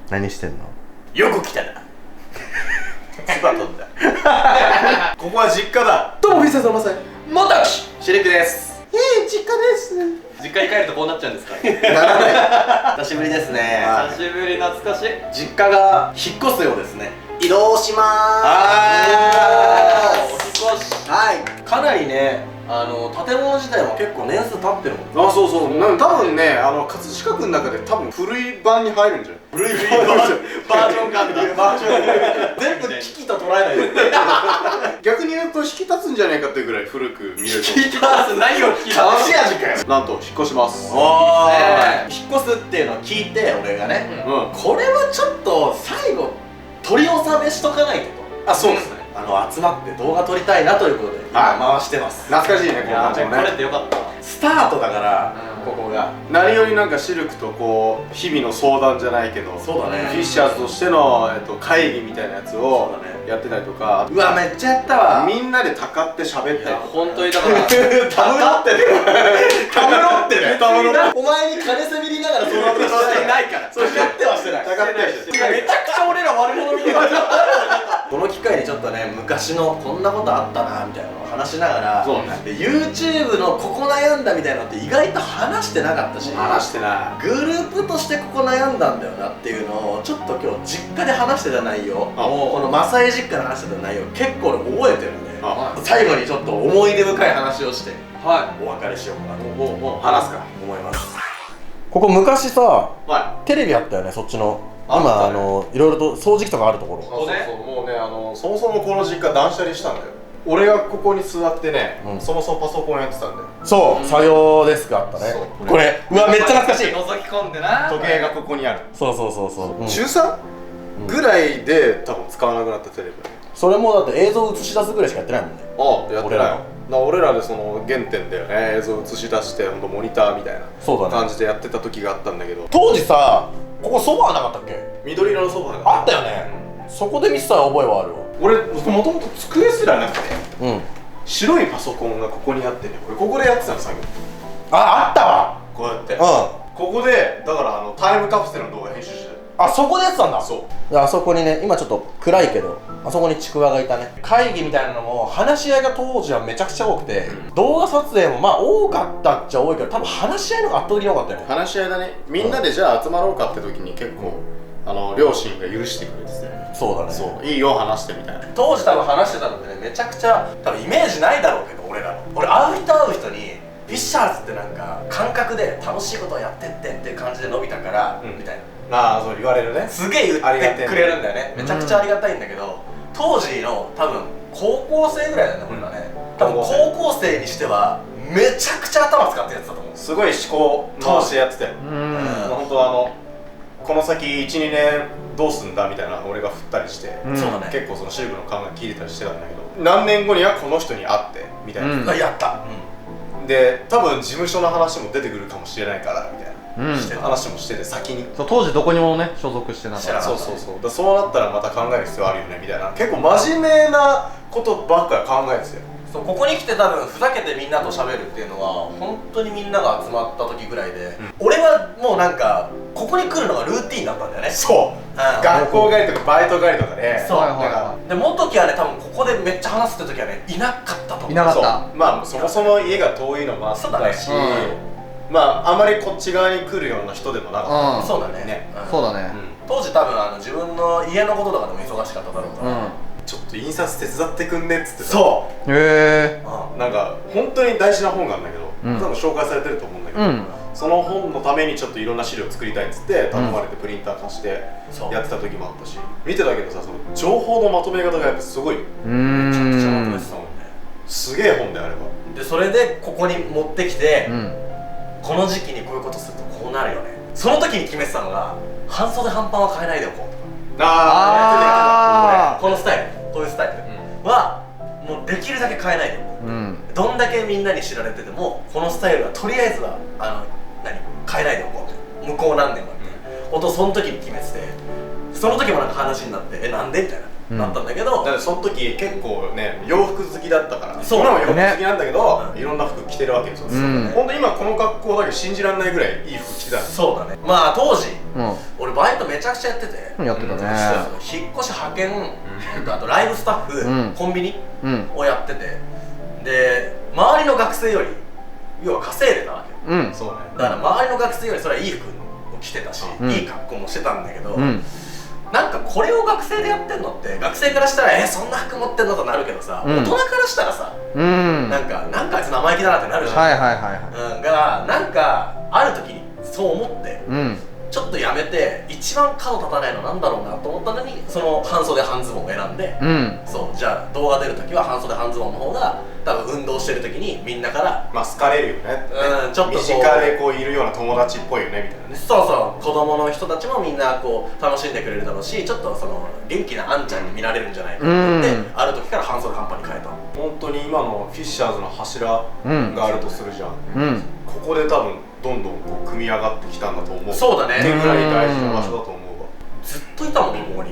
何してんの？よく来たな。つば飛んだ。ここは実家だ。どうもフィッサーさんまさい。元木シルクです。実家です。実家に帰るとこうなっちゃうんですか？ならない。久しぶりですね。久しぶり、懐かしい。実家が引っ越すようですね。移動しまーす。お引っ越し。はい。かなりね、建物自体も結構年数経ってるもん。あ、そうそう。多分ね、葛飾区の中で多分古い版に入るんじゃない？古いバージョン感が全部危機と捉えないで。逆に言うと引き立つんじゃないかっていうぐらい古く見えると。聞いてます。何を聞いてま隠し味かよ。なんと引っ越します。おー、引っ越すっていうのを聞いて俺がね、これはちょっと最後取り納めしとかないとと。あ、そうですね。集まって動画撮りたいなということで今回してます。懐かしいね、この感じもね。これってよかった。スタートだからここが何よりなんかシルクとこう日々の相談じゃないけど、そうだね、フィッシャーズとしての会議みたいなやつをそうだねやってたりとか、うわめっちゃやったわ。みんなでたかって喋ったりとか。本当にだからたむろってね。たむろってね。たむろお前に金せびりながらそんなことしてないから。そうやってはしてない。たかってはしてめちゃくちゃ俺ら悪者みたいな。この機会にちょっとね、昔のこんなことあったなみたいなのを話しながら、そうね。で YouTube のここ悩んだみたいなのって意外と話してなかったし、話してない。グループとしてここ悩んだんだよなっていうのをちょっと今日実家で話してた内容、このマサイ実家で話してた内容結構俺覚えてるので、最後にちょっと思い出深い話をしてはいお別れしようかなと話すか。思います。ここ昔さ、はテレビあったよね、そっちの。あった今いろいろと掃除機とかあるところ。そうそうそう、もうね、そもそもこの実家断捨離したんだよ。俺がここに座ってね、そもそもパソコンやってたんだよ。そう、作業デスクあったね。これ、うわめっちゃ懐かしい。覗き込んでな。時計がここにある。そうそうそうそう。中 3 ぐらいで多分使わなくなったテレビ。それもだって映像映し出すぐらいしかやってないもんね。ああ、やってないよ。俺らでその原点だよね。映像映し出してほんとモニターみたいな感じでやってた時があったんだけど、当時さ、ここソファーなかったっけ？緑色のソファーがあったよね。そこで見せた覚えはあるわ。俺もともと机すらなくて、うん。白いパソコンがここにあってね、俺ここでやってたの作業。あったわ。こうやって。うん。ここでだからタイムカプセルの動画編集してた。あそこでやってたんだ。そう。であそこにね、今ちょっと暗いけど、あそこにちくわがいたね。会議みたいなのも話し合いが当時はめちゃくちゃ多くて、動画撮影もまあ多かったっちゃ多いけど、多分話し合いの方が圧倒的に多かったよね。話し合いだね。みんなでじゃあ集まろうかって時に結構、両親が許してくれてて、そうだね。そう、いいよ話してみたいな。当時多分話してたのでね、めちゃくちゃ多分イメージないだろうけど、俺らの。俺会う人にフィッシャーズってなんか感覚で楽しいことをやってってっていう感じで伸びたから、みたいな。ああ、そう言われるね。すげえ言ってくれるんだよね。めちゃくちゃありがたいんだけど、当時の多分高校生ぐらいだよね、俺らね。多分高校生にしてはめちゃくちゃ頭使ってやってたと思う。すごい思考通してやってたよ。本当この先 1,2 年どうすんだみたいな俺が振ったりして、そうだね。結構そのシルクの考え聞いてたりしてたんだけど、何年後にはこの人に会ってみたいな。やった。で多分事務所の話も出てくるかもしれないからみたいな話もしてて、先に。そう、当時どこにもね所属してなかった。そうそうそう。そうなったらまた考える必要あるよねみたいな、結構真面目なことばっかり考えてたよ。そう、ここに来て多分ふざけてみんなと喋るっていうのは本当にみんなが集まった時ぐらいで、俺はもうなんかここに来るのがルーティーンだったんだよね。そう、学校帰りとかバイト帰りとかで。そうで、元木はね多分ここでめっちゃ話すって時はねいなかったと思う。いなかった。まあそもそも家が遠いのもあったし、まああまりこっち側に来るような人でもなかった。そうだね。そうだね。当時多分自分の家のこととかでも忙しかっただろうから、ちょっと印刷手伝ってくんねっつってさ。そう。へえ。なんか本当に大事な本があるんだけど、多分紹介されてると思うんだけど、その本のためにちょっといろんな資料作りたいっつって頼まれてプリンター貸してやってた時もあったし、見てたけどさ、その情報のまとめ方がやっぱすごい。めちゃくちゃまとめてたもんね。すげえ本であれば。でそれでここに持ってきて、この時期にこういうことするとこうなるよね。その時に決めてたのが、半袖半パンは買えないでおこうとか、このスタイル、こういうスタイルはもうできるだけ変えないでおこう。どんだけみんなに知られててもこのスタイルはとりあえずは変えないでおこうと。向こう何年もみたいなことをその時に決めてて、その時もなんか話になってなんでみたいな、なったんだけど、だってその時結構ね洋服好きだったから、そう今も洋服好きなんだけど、いろんな服着てるわけですよ。ほんと今この格好だけど信じられないぐらいいい服着てた。そうだね。まあ当時俺バイトめちゃくちゃやってて、やってたね。引っ越し派遣、あとライブスタッフ、コンビニをやってて、で周りの学生より要は稼いでたわけよ。そうね。だから周りの学生よりそれはいい服を着てたし、いい格好もしてたんだけど、なんかこれを学生でやってんのって学生からしたらそんな服持ってんのとなるけどさ、大人からしたらさ、なんかあいつ生意気だなってなるじゃん。がなんかある時にそう思って、ちょっとやめて一番角立たないのなんだろうなと思ったのに、その半袖半ズボンを選んで、そうじゃあ動画出る時は半袖半ズボンの方が多分運動してる時にみんなからまあ好かれるよね。ちょっと身近でこういるような友達っぽいよねみたいなね。そうそう、子供の人たちもみんなこう楽しんでくれるだろうし、ちょっとその元気なあんちゃんに見られるんじゃないかって言って、ある時から半袖半パンに変えた。本当に今のフィッシャーズの柱があるとするじゃん。ここで多分どんどんこう組み上がってきたんだと思う。そうだね。ってぐらい大事な場所だと思うわ。ずっといたもんね、ここに。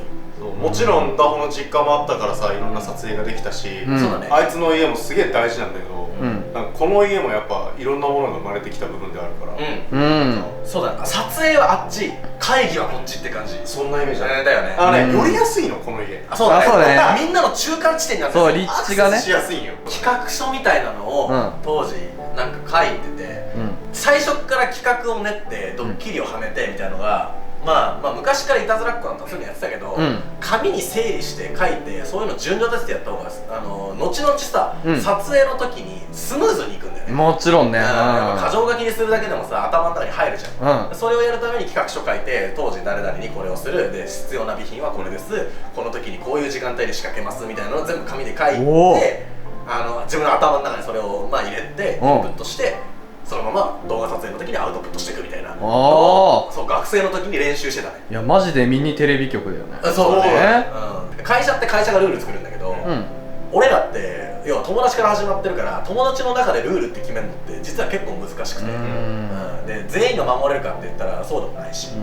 もちろんダホの実家もあったからさ、いろんな撮影ができたし、あいつの家もすげえ大事なんだけど、なんかこの家もやっぱいろんなものが生まれてきた部分であるから、そうだね。撮影はあっち、会議はこっちって感じ。そんなイメージだよね。寄りやすいのこの家。そうだね。みんなの中間地点になってそう、立地がねしやすいんよ。企画書みたいなのを当時なんか書いてて、最初から企画を練ってドッキリをはめてみたいなのが、まあ昔からいたずらっ子なんてそういうのやってたけど、紙に整理して書いてそういうの順序立ててやった方が後々さ、撮影の時にスムーズにいくんだよね。もちろんね。箇条書きにするだけでもさ頭の中に入るじゃん。それをやるために企画書書いて、当時誰々にこれをするで必要な備品はこれです、この時にこういう時間帯で仕掛けますみたいなのを全部紙で書いて、自分の頭の中にそれを入れてインプットして、そのまま動画撮影の時にアウトプットしていくみたいな。そう学生の時に練習してたね。いやマジでミニテレビ局だよね。そうね。会社って会社がルール作るんだけど、俺らって要は友達から始まってるから、友達の中でルールって決めるのって実は結構難しくて、で全員が守れるかって言ったらそうでもないし、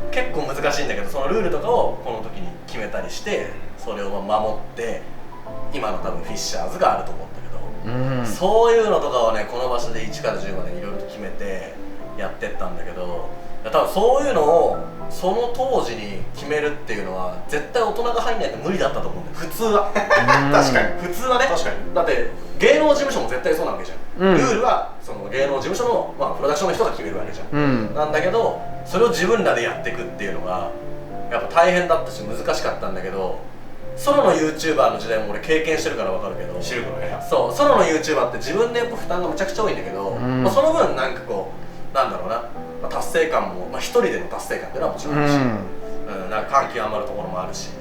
結構難しいんだけど、そのルールとかをこの時に決めたりして、それを守って今の多分フィッシャーズがあると思うんだけど、そういうのとかをねこの場所で1から10までいろいろと決めてやってったんだけど、多分そういうのをその当時に決めるっていうのは絶対大人が入んないと無理だったと思うんだよ、普通は。確かに普通はね。確かに。だって芸能事務所も絶対そうなわけじゃん。ルールはその芸能事務所の、プロダクションの人が決めるわけじゃん。なんだけどそれを自分らでやっていくっていうのがやっぱ大変だったし難しかったんだけど、ソロの YouTuber の時代も俺経験してるから分かるけど、シルクの部屋。そう、ソロの YouTuber って自分でやっぱ負担がむちゃくちゃ多いんだけど、その分なんかこうなんだろうな、達成感も一人での達成感っていうのはもちろんあるし、なんか感極まるところもあるし、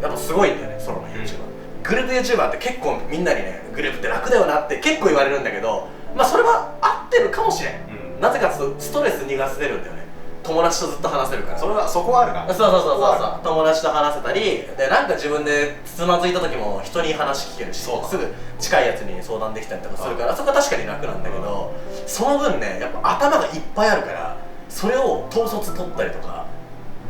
やっぱすごいんだよね、ソロの YouTuber。グループ YouTuber って結構みんなにね、グループって楽だよなって結構言われるんだけど、それは合ってるかもしれん。なぜかストレス逃がせるんだよね。友達とずっと話せるから。そこはあるな。そう友達と話せたりで、なんか自分でつまずいた時も人に話聞けるし、すぐ近いやつに相談できたりとかするから、そこは確かに楽なんだけど、その分ねやっぱ頭がいっぱいあるから、それを統率取ったりとか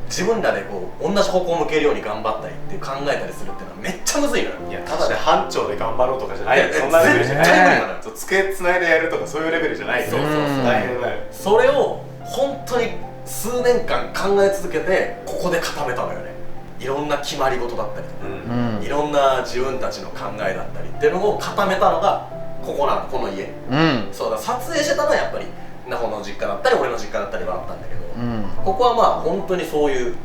自分らでこう同じ方向を向けるように頑張ったりって考えたりするっていうのはめっちゃむずいのよ。いやただで班長で頑張ろうとかじゃないよ。そんなレベルじゃない。絶対無理なのよ。机つないでやるとかそういうレベルじゃないよ。大変だよ。それを本当に数年間考え続けてここで固めたのよね。いろんな決まり事だったりとか、いろんな自分たちの考えだったりっていうのを固めたのがここなの、この家。そうだ、撮影してたのはやっぱりナホの実家だったり俺の実家だったりはあったんだけど、ここは本当にそういう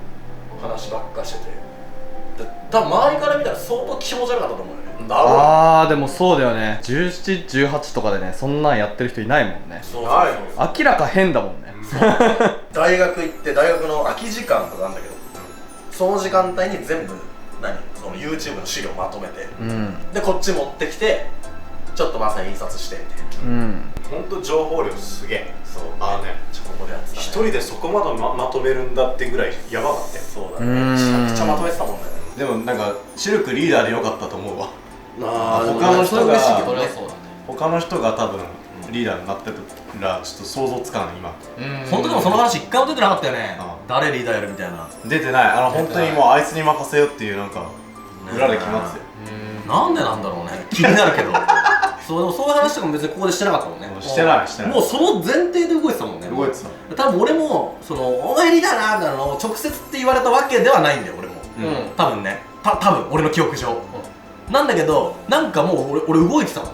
話ばっかしてて、多分周りから見たら相当気持ち悪かったと思うよね。でもそうだよね。17、18とかでねそんなんやってる人いないもんね。明らか変だもんね。大学行って大学の空き時間とかあるんだけど、その時間帯に全部その YouTube の資料まとめて、でこっち持ってきてちょっとまさに印刷してみたいな。ほんと情報量すげえ。そうね、ここでやってたね。一人でそこまでまとめるんだってぐらいやばかったよ。そうだね、めちゃくちゃまとめてたもんね。でもなんかシルクリーダーでよかったと思うわ。他の人が他の人が多分リーダーになってたらちょっと想像つかない今。本当でもその話一回も出てなかったよね。誰リーダーやるみたいな。出てない。本当にもうあいつに任せよっていうなんか裏で決まってたよ。なんでなんだろうね、気になるけどそういう話とかも別にここでしてなかったもんね。してないしてない。もうその前提で動いてたもんね。動いてた。多分俺もお前リーダーなみたいなのを直接って言われたわけではないんだよ俺も。多分ね、多分俺の記憶上なんだけど、なんかもう俺動いてたの。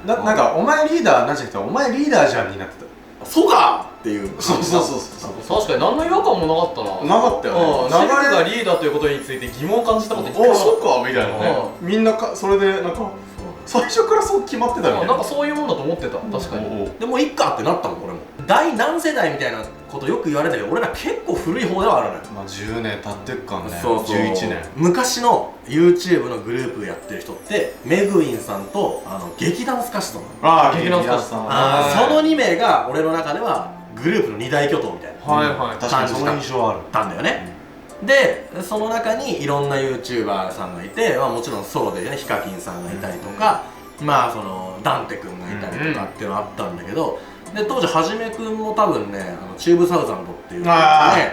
なんかお前リーダーなんじゃなくてお前リーダーじゃんになってた。そうかっていう。そう確かに何の違和感もなかったな。なかったよね。シルクがリーダーということについて疑問を感じたこと一回も。そうかみたいなね。みんなそれでなんか最初からそう決まってたみたいな。なんかそういうもんだと思ってた。確かに。でもいっかってなったもん俺も。第何世代みたいなことよく言われたけど、俺ら結構古い方ではあるのよ。まあ10年経ってっかんね。そう11年。昔の YouTube のグループやってる人ってメグインさんと劇団スカシソン。ああ劇団スカシソン。その2名が俺の中ではグループの2大巨頭みたいな。はいはい。確かにその印象ある。たんだよね。でその中にいろんな YouTuber さんがいて、もちろんソロでねヒカキンさんがいたりとか、ダンテ君がいたりとかっていうのあったんだけど、で当時はじめ君も多分ねチューブサウザンドっていうね、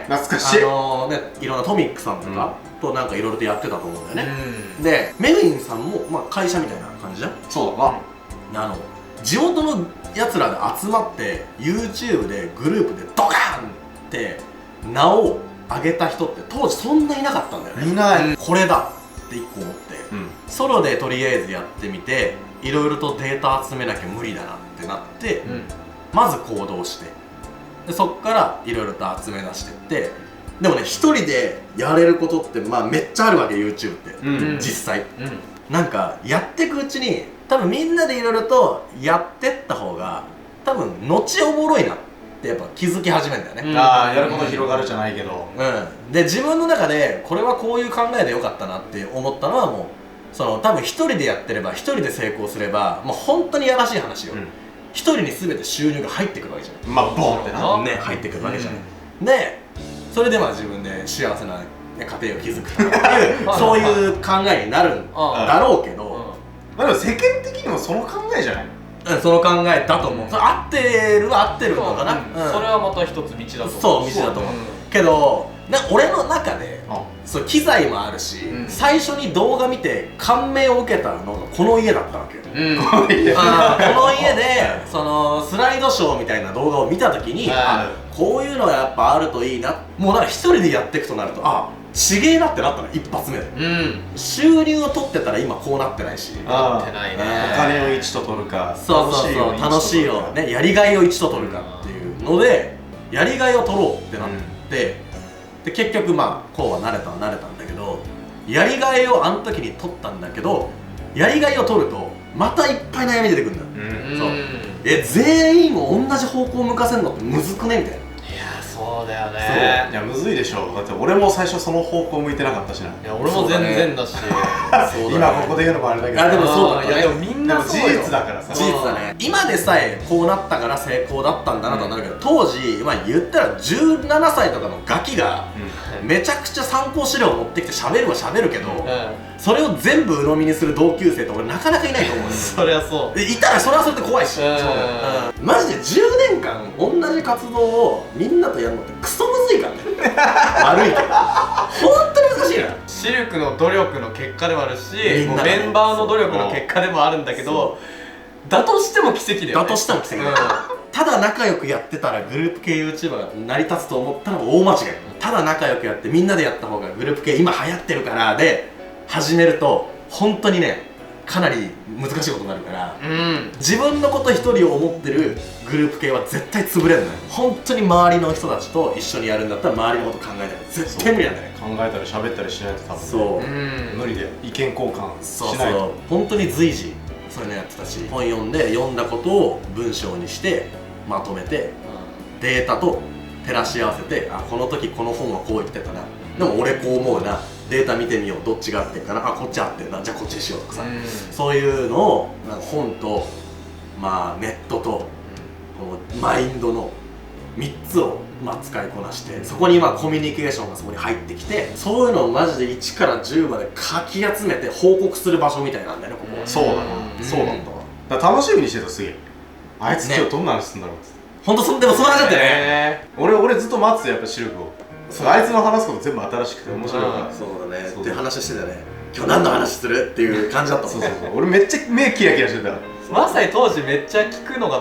懐かしい。いろんなトミックさんとかとなんかいろいろとやってたと思うんだよね。でメグインさんも会社みたいな感じじゃん。そうだな。地元のやつらで集まって YouTube でグループでドカーンって名を上げた人って当時そんないなかったんだよね。いない。これだって一個思って、ソロでとりあえずやってみていろいろとデータ集めなきゃ無理だなってなって、まず行動して、でそっからいろいろと集め出してって、でもね一人でやれることってめっちゃあるわけ YouTube って、実際、なんかやっていくうちに多分みんなでいろいろとやってった方が多分後おもろいなってやっぱ気づき始めるんだよね。やること広がるじゃないけど、で自分の中でこれはこういう考えでよかったなって思ったのは、もう多分一人でやってれば一人で成功すればもう本当にやらしい話よ、一人に全て収入が入ってくるわけじゃん。ボンってなね、入ってくるわけじゃん。でそれで自分で幸せな家庭を築くとかっていうそういう考えになるんだろうけど、でも世間的にもその考えじゃない？その考えだと思う。それ合ってるは合ってるのかな。それはまた一つ道だと思う。そう道だと思うけど、俺の中でそう機材もあるし、最初に動画見て感銘を受けたのがこの家だったわけよ。この家でスライドショーみたいな動画を見た時に、こういうのやっぱあるといいな。もう一人でやっていくとなるとちげえなってなったの一発目で。収入を取ってたら今こうなってないし、なってないね。お金を1と取るか、楽しいよね、やりがいを1と取るかっていうのでやりがいを取ろうってなって、で結局こうはなれたんだけど、やりがいをあの時に取ったんだけど、やりがいを取るとまたいっぱい悩み出てくるんだよ。全員を同じ方向を向かせるのってむずくねみたいな。いやそうだよね。いやむずいでしょ。だって俺も最初その方向向いてなかったしな。いや俺も全然だし、今ここで言うのもあれだけど、でもそうだね。いやでもみんな事実だからさ。事実だね。今でさえこうなったから成功だったんだなとなるけど、当時言ったら17歳とかのガキがめちゃくちゃ参考資料を持ってきて喋るは喋るけど、それを全部鵜呑みにする同級生って俺なかなかいないと思う。そりゃそう。いたらそれはそれで怖いし、マジで10年間同じ活動をみんなとやるのってクソむずいからね。悪いけど本当に難しいな。シルクの努力の結果でもあるし、メンバーの努力の結果でもあるんだけど、だとしても奇跡だよね。だとしても奇跡だよ。ただ仲良くやってたらグループ系 YouTuber が成り立つと思ったら大間違い。ただ仲良くやってみんなでやった方がグループ系今流行ってるからで始めると本当にねかなり難しいことになるから、自分のこと一人を思ってるグループ系は絶対潰れるのよ。本当に周りの人たちと一緒にやるんだったら周りのこと考えたら絶対無理なんだよね。考えたり喋ったりしないと多分そう無理で意見交換しそうないと。そう本当に随時そういうのやってたし、本読んで読んだことを文章にしてまとめて、データと照らし合わせて、この時この本はこう言ってたな、でも俺こう思うな、データ見てみよう、どっちが合ってるかな、こっち合ってるな、じゃあこっちにしようとかさ、そういうのを本とネットとこのマインドの3つを使いこなして、そこにコミュニケーションがそこに入ってきて、そういうのをマジで1から10までかき集めて報告する場所みたいなんだよね、ここは。そうだな、そうなんだわ。だから楽しみにしてた。すげえあいつ今日どんな話するんだろうって。ほんとでもその話だったよね。俺ずっと待ってた。やっぱシルクをあいつの話すこと全部新しくて面白いから。そうだねって話してたね。今日何の話するっていう感じだったもんね。俺めっちゃ目キラキラしてた。まさに当時めっちゃ聞くのが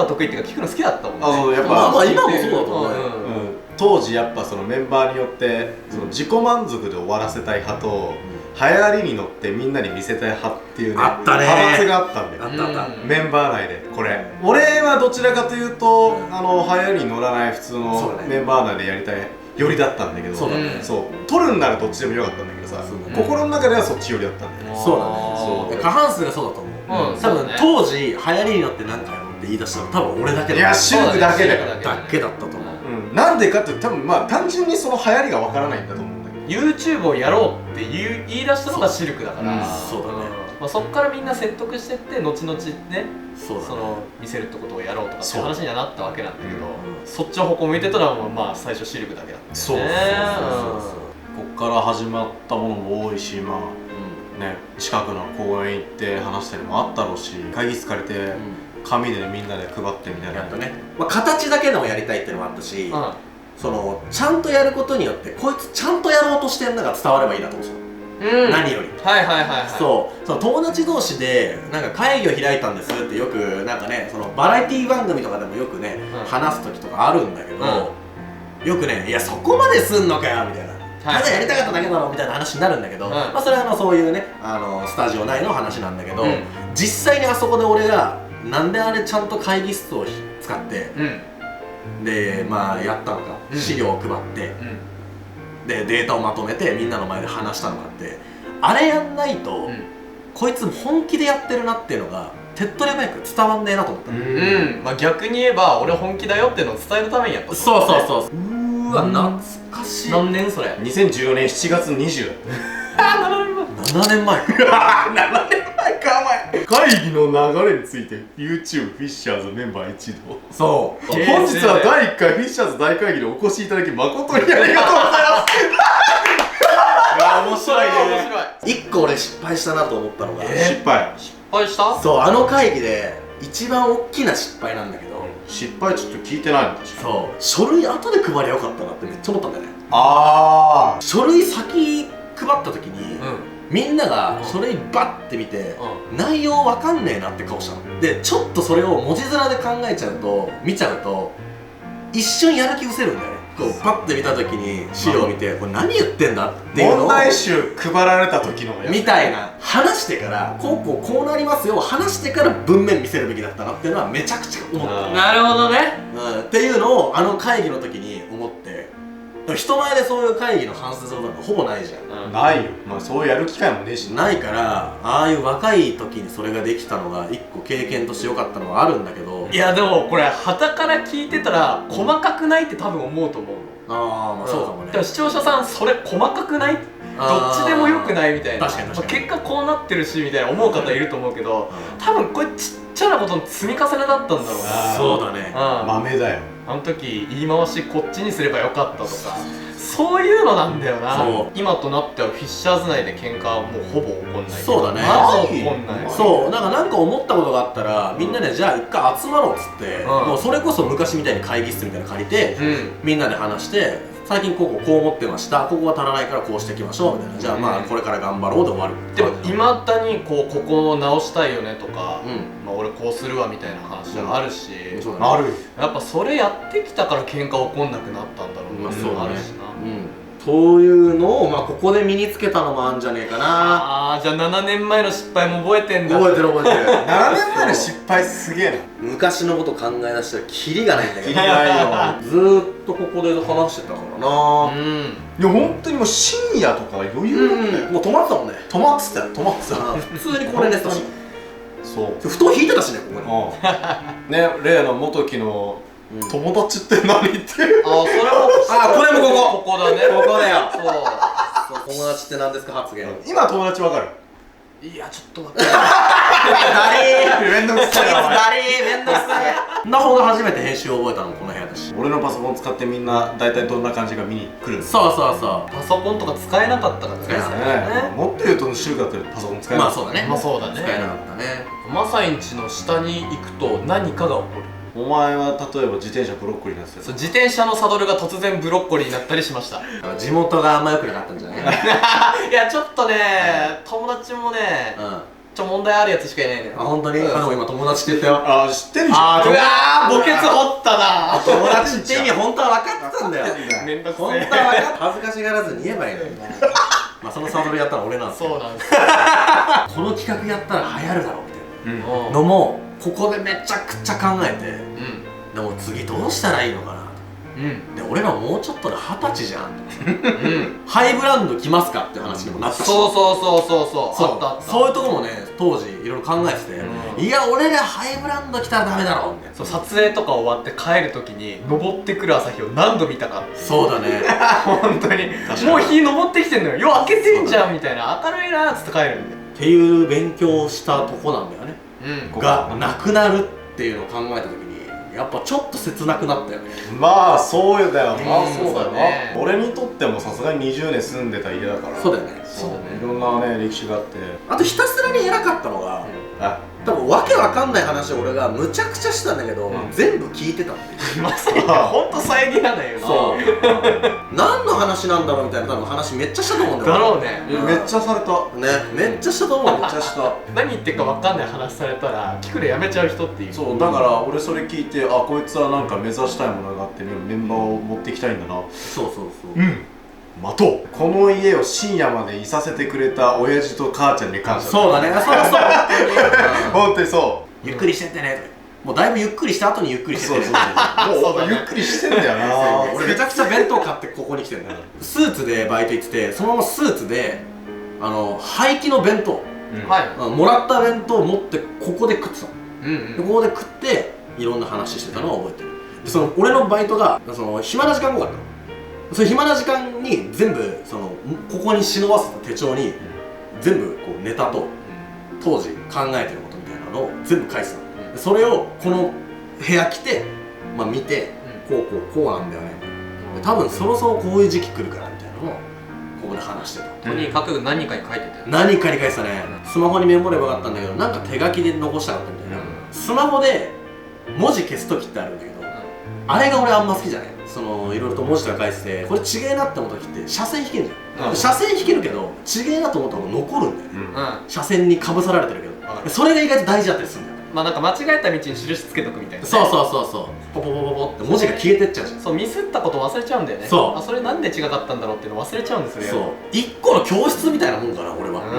得意っていうか聞くの好きだったもんね。あ、そうやっぱまあ今もそうだと思うよ。当時やっぱそのメンバーによってその自己満足で終わらせたい派と流行りに乗ってみんなに見せたい派っていうね、あったね、派閥があったんだよ。あった。メンバー内でこれ俺はどちらかというと流行りに乗らない普通のメンバー内でやりたいよりだったんだけど、そう取るんならどっちでもよかったんだけどさ、心の中ではそっちよりだったんだよ。そうだね。過半数がそうだと思う。多分当時流行りに乗って何かやろうって言い出したの多分俺だけだ。いや、シルクだけだよ。だけだったと思う。なんでかって多分まあ単純にその流行りがわからないんだと思うんだけど、 YouTube をやろうって言い出したのがシルクだから、そうだね。まあそっからみんな説得してって後々ね、その見せるってことをやろうとかって話にはなったわけなんだけど、そっちの方向向いてたらまあ最初シルクだけだった。そうこっから始まったものも多いし、まあね、近くの公園行って話したりもあったろうし、会議室借りて紙でみんなで配ってみたいな、まあ形だけでもやりたいっていうのもあったし、そのちゃんとやることによってこいつちゃんとやろうとしてるのが伝わればいいなと思うんですよ。何よりそう友達同士でなんか会議を開いたんですってよくなんかね、そのバラエティ番組とかでもよくね話す時とかあるんだけど、よくね、いやそこまですんのかよみたいな、ただやりたかっただけだろみたいな話になるんだけど、まあそれはそういうねスタジオ内の話なんだけど、実際にあそこで俺がなんであれちゃんと会議室を使ってでまあやったのか、資料を配ってでデータをまとめてみんなの前で話したのかって、あれやんないとこいつ本気でやってるなっていうのが手っ取り早く伝わんねえなと思った。まあ逆に言えば俺本気だよっていうのを伝えるためにやった。そううわ懐かしい。何年それ？2014年7月20だ。7年前か。7年前かお前。会議の流れについて YouTube フィッシャーズメンバー一同。そう。本日は第1回フィッシャーズ大会議にお越しいただき誠にありがとうございます。いや面白いね。1個俺失敗したなと思ったのが、失敗した？そう、あの会議で一番大きな失敗なんだけど、失敗ちょっと聞いてないの。そう書類後で配りゃよかったなってめっちゃ思ったんだよね。書類先配った時に、みんなが書類バッて見て、内容わかんねえなって顔したので、ちょっとそれを文字面で考えちゃうと見ちゃうと一瞬やる気失せるんだよね。こうパッて見た時に資料を見て、これ何言ってんだっていうのを問題集配られた時のみたいな、話してからこうなりますよ、話してから文面見せるべきだったなっていうのはめちゃくちゃ思った。なるほどね。っていうのをあの会議の時に思って、人前でそういう会議の反省することなんかほぼないじゃん。ないよ。まあそうやる機会もねえしないから、ああいう若い時にそれができたのが一個経験として良かったのはあるんだけど、いやでもこれ傍から聞いてたら細かくないって多分思うと思うの。ああまあそうかもね。でも視聴者さんそれ細かくない？どっちでもよくないみたいな。確かに結果こうなってるしみたいな思う方いると思うけど、多分これちっちゃなことの積み重ねだったんだろうな。そうだね。豆だよ。あの時言い回しこっちにすればよかったとか、そういうのなんだよな。今となってはフィッシャーズ内で喧嘩はもうほぼ起こんない。そうだね。まず起こんない。そう、なんか思ったことがあったらみんなでじゃあ一回集まろうっつって、もうそれこそ昔みたいに会議室みたいなの借りて、みんなで話して、最近こう思ってました、ここが足らないからこうしていきましょうみたいな、じゃあまあこれから頑張ろうで終わる。でもいまだにここを直したいよねとか、まあ俺こうするわみたいな話はあるし、あるよ。やっぱそれやってきたから喧嘩起こんなくなったんだろうな。そうあるしな。そういうのをまあここで身につけたのもあるんじゃねえかな。ああ、じゃあ7年前の失敗も覚えてんだ。覚えてる7年前の失敗すげえな。昔のこと考え出したらキリがないんだけど、ずーっとここで話してたからな。いや本当にもう深夜とか余裕だったよ。もう止まってたもんね。止まってたよ。普通にこれ寝てたし、そう布団引いてたしね、ここにね。例の元木の友達って何っていう。あ、それもこれもここだね。ここだよ。そう。友達って何ですか発言。今友達わかる？いやちょっと待って。誰？めんどくさい。めんどくさい。なほが初めて編集を覚えたのもこの部屋だし。俺のパソコン使ってみんな大体どんな感じが見に来る。そう。パソコンとか使えなかったから使えなかったね。もっと言うと週だってパソコン使えなかった。まあそうだね。まあそうだね。使えなかったね。マサインちの下に行くと何かが起こる。お前は例えば自転車ブロッコリーになってたそう、自転車のサドルが突然ブロッコリーになったりしました。地元があんま良くなかったんじゃない？いやちょっとね、友達もね、問題あるやつしかいないのよ。あ、本当に？今友達って言ったよ。あー知ってんじゃん。うわー、墓穴掘ったな。友達って意味本当は分かってたんだよ。めんどくせ本当は分かって恥ずかしがらずに言えばいいのに。まあそのサドルやったら俺なんですよ。そうなんです。この企画やったら流行るだろうみたいなうん。のもここでめちゃくちゃ考えて、でも次どうしたらいいのかな。で俺らもうちょっとで20歳じゃん。ハイブランド来ますかって話にもなったし。そうあったあった。そういうとこもね当時いろいろ考えてて、いや俺らハイブランド来たらダメだろみたいな。そう、撮影とか終わって帰るときに登ってくる朝日を何度見たか。そうだね。本当にもう日昇ってきてんのよ。よ開けてんじゃんみたいな、明るいなーっつって帰るんだよ。っていう勉強をしたとこなんだよね。がなくなるっていうのを考えた時にやっぱちょっと切なくなったよね。まあそうだよな。そうだね。俺にとってもさすがに20年住んでた家だから。そうだよね。いろんなね歴史があって。あとひたすらに偉かったのが、多分わけわかんない話を俺がむちゃくちゃしたんだけど、全部聞いてたっていう。まさにほんと遮らないよな。そう何の話なんだろうみたいな多分話めっちゃしたと思うんだよ。だろうね。めっちゃされたね、めっちゃしたと思う。めっちゃした。何言ってるかわかんない話されたら聞くのやめちゃう人っていう。そうだから俺それ聞いて、あこいつはなんか目指したいものがあってメンバーを持っていきたいんだな。そう待とう。この家を深夜までいさせてくれた親父と母ちゃんに感謝。そうだね。そう本当にそう。ゆっくりしてってね。もうだいぶゆっくりした後にゆっくりしてってね。もうゆっくりしてんだよな。俺めちゃくちゃ弁当買ってここに来てんだよ。スーツでバイト行ってて、そのままスーツで廃棄の弁当、もらった弁当を持ってここで食ってたの。でここで食っていろんな話してたのを覚えてる。でその俺のバイトが暇な時間多かったの。その暇な時間に全部ここに忍ばせた手帳に全部こうネタと当時考えてることみたいなのを全部書いてたの。それをこの部屋来て、見て、こうなんだよね。多分そろそろこういう時期来るからみたいなのをここで話してた。とにかく何かに書いてて。何かに書いてたね。スマホにメモればよかったんだけど、なんか手書きで残したかったみたいな。スマホで文字消す時ってあるんだけど、あれが俺あんま好きじゃない。いろいろと文字とか書いてて、これちげえなって思った時って車線引けるじゃん。車線引けるけどちげえなと思った方が残るんだよね。車線にかぶさられてるけど、それが意外と大事だったりするんだよ。なんか間違えた道に印つけとくみたいな。そうポポポポポって文字が消えてっちゃうじゃん。そう、ミスったこと忘れちゃうんだよね。そう、それなんで違かったんだろうっていうの忘れちゃうんですよ。そう、一個の教室みたいなもんかな俺は。ここ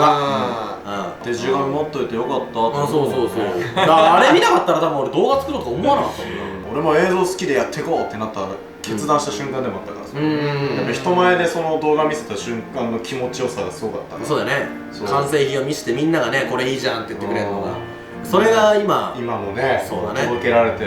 が手順紙持っといてよかったって。そうだからあれ見なかったら多分俺動画作ろうとか思わなかったもんな。俺も映像好きでやっていこうってなった決断した瞬間でもあったからさ。やっぱ人前でその動画見せた瞬間の気持ちよさがすごかった。そうだね。完成品を見せてみんながねこれいいじゃんって言ってくれるのが、それが今もね届けられて、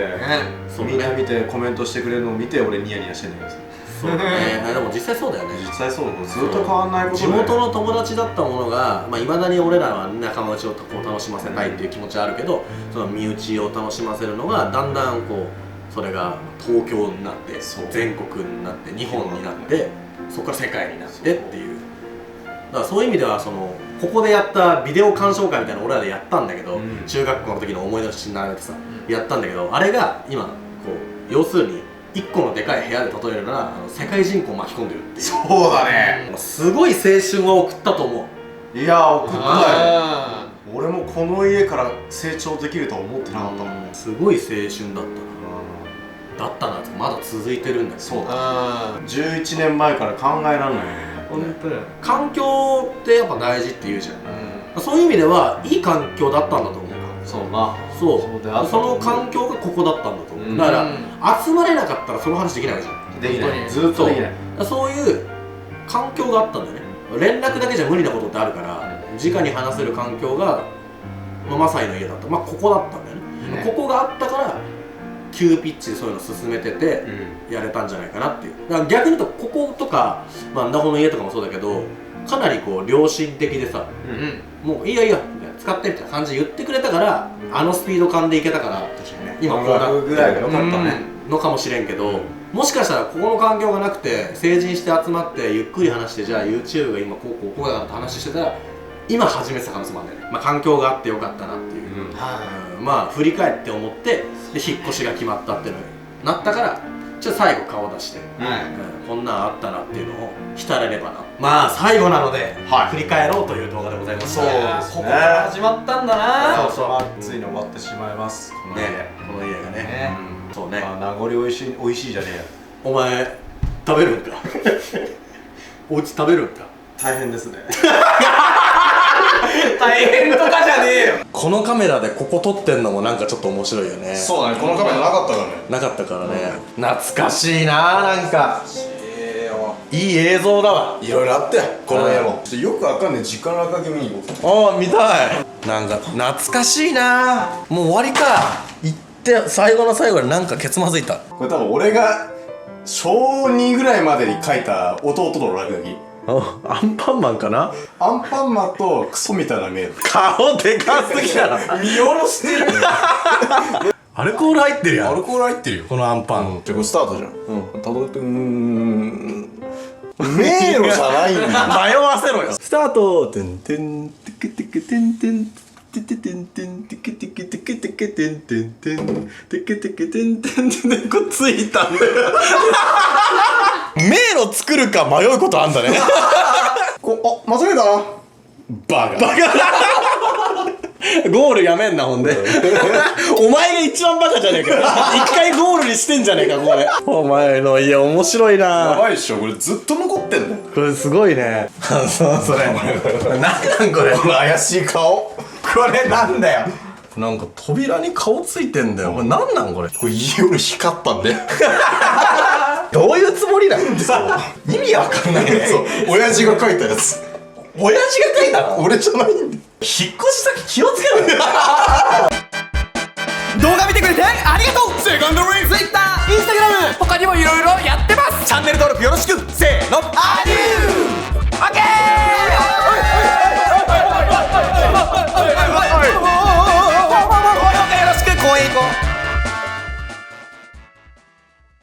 みんな見てコメントしてくれるのを見て俺ニヤニヤしてんだけど。そうだね。でも実際そうだよね。実際そうだ。ずっと変わんないことで、地元の友達だったものがいまだに俺らは仲間内をこう楽しませたいっていう気持ちはあるけど、その身内を楽しませるのがだんだんこうそれが東京になって全国になって日本になってそこから世界になってっていう。だからそういう意味ではここでやったビデオ鑑賞会みたいなの俺らでやったんだけど、中学校の時の思い出の写真並べてさやったんだけど、あれが今こう要するに一個のでかい部屋で例えるなら世界人口を巻き込んでるっていう。そうだね。すごい青春は送ったと思う。いや送ったよ。俺もこの家から成長できるとは思ってなかったもん。すごい青春だったなってまだ続いてるんだけど。そうだ。11年前から考えられないね。本当だよ。環境ってやっぱ大事って言うじゃん。そういう意味ではいい環境だったんだと思う。そうな。その環境がここだったんだと思う。だから集まれなかったらその話できないじゃん。できない。ずっとできない。そういう環境があったんだよね。連絡だけじゃ無理なことってあるから直に話せる環境がマサイの家だった。ここだったんだよね。ここがあったから急ピッチでそういうの進めててやれたんじゃないかなっていう。だから逆に言うとこことかナホの家とかもそうだけどかなりこう良心的でさ、もういいよいいよ使ってみたいな感じで言ってくれたからスピード感でいけたから今こうなぐらいが良かったねのかもしれんけど、もしかしたらここの環境がなくて成人して集まってゆっくり話してじゃあ YouTube が今こうだって話してたら今始めてた可能性もあるんだよね。まあ環境があってよかったなっていう、まあ振り返って思ってで引っ越しが決まったっていうのになったからちょっと最後顔出して、こんなんあったなっていうのを浸れればな。まあ最後なので、振り返ろうという動画でございます。そうですね、ここから始まったんだな。そうついに終わってしまいます。この家がね。そうね。名残美味しいじゃねえや。お前食べるんかお家食べるんか。大変ですね。大変とかじゃねえよ。このカメラでここ撮ってんのもなんかちょっと面白いよね。そうだね、このカメラなかったからね。なかったからね。懐かしいな、なんかいい映像だわ。いろいろあったよ、この絵も。よくわかんない時間の赤毛見に行こう。ああ見たい。なんか懐かしいな。もう終わりか。行って最後の最後になんかケツまずいた。これ多分俺が小2ぐらいまでに描いた弟の落書き。アンパンマンかな。アンパンマンとクソみたいな目。顔でかすぎだろ。見下ろしてる。アルコール入ってるやん。アルコール入ってるよ、このアンパン。じゃあこれスタートじゃん。たどって迷路じゃないんだ。迷わせろよ。スタート。てんてんてけてけてんてんてててんてんてけてけてけてけてんてんてんてけてけてんてんてん。これついたんだよ。迷路作るか迷うことあんだね。間違えたな。バカ。ゴールやめんな、ほんで。お前が一番バカじゃねえか。一回ゴールにしてんじゃねえか、ここで。お前の家面白いな。やばいっしょ、これずっと残ってんだよ。これすごいね。そうそれ。なんなんこれ。この怪しい顔。これなんだよ。なんか扉に顔ついてんだよ。これなんなんこれ。これ夜光ったんだよ。どういうつもりなんですか。意味わかんないね。そう、親父が書いたやつ。親父が書いたの。俺じゃないんだよ。引っ越し先気をつけろよ。動画見てくれてありがとう。セカンドレイン Twitter、Instagram、他にもいろいろやってます。チャンネル登録よろしく。せーの、アデュー。オッケー。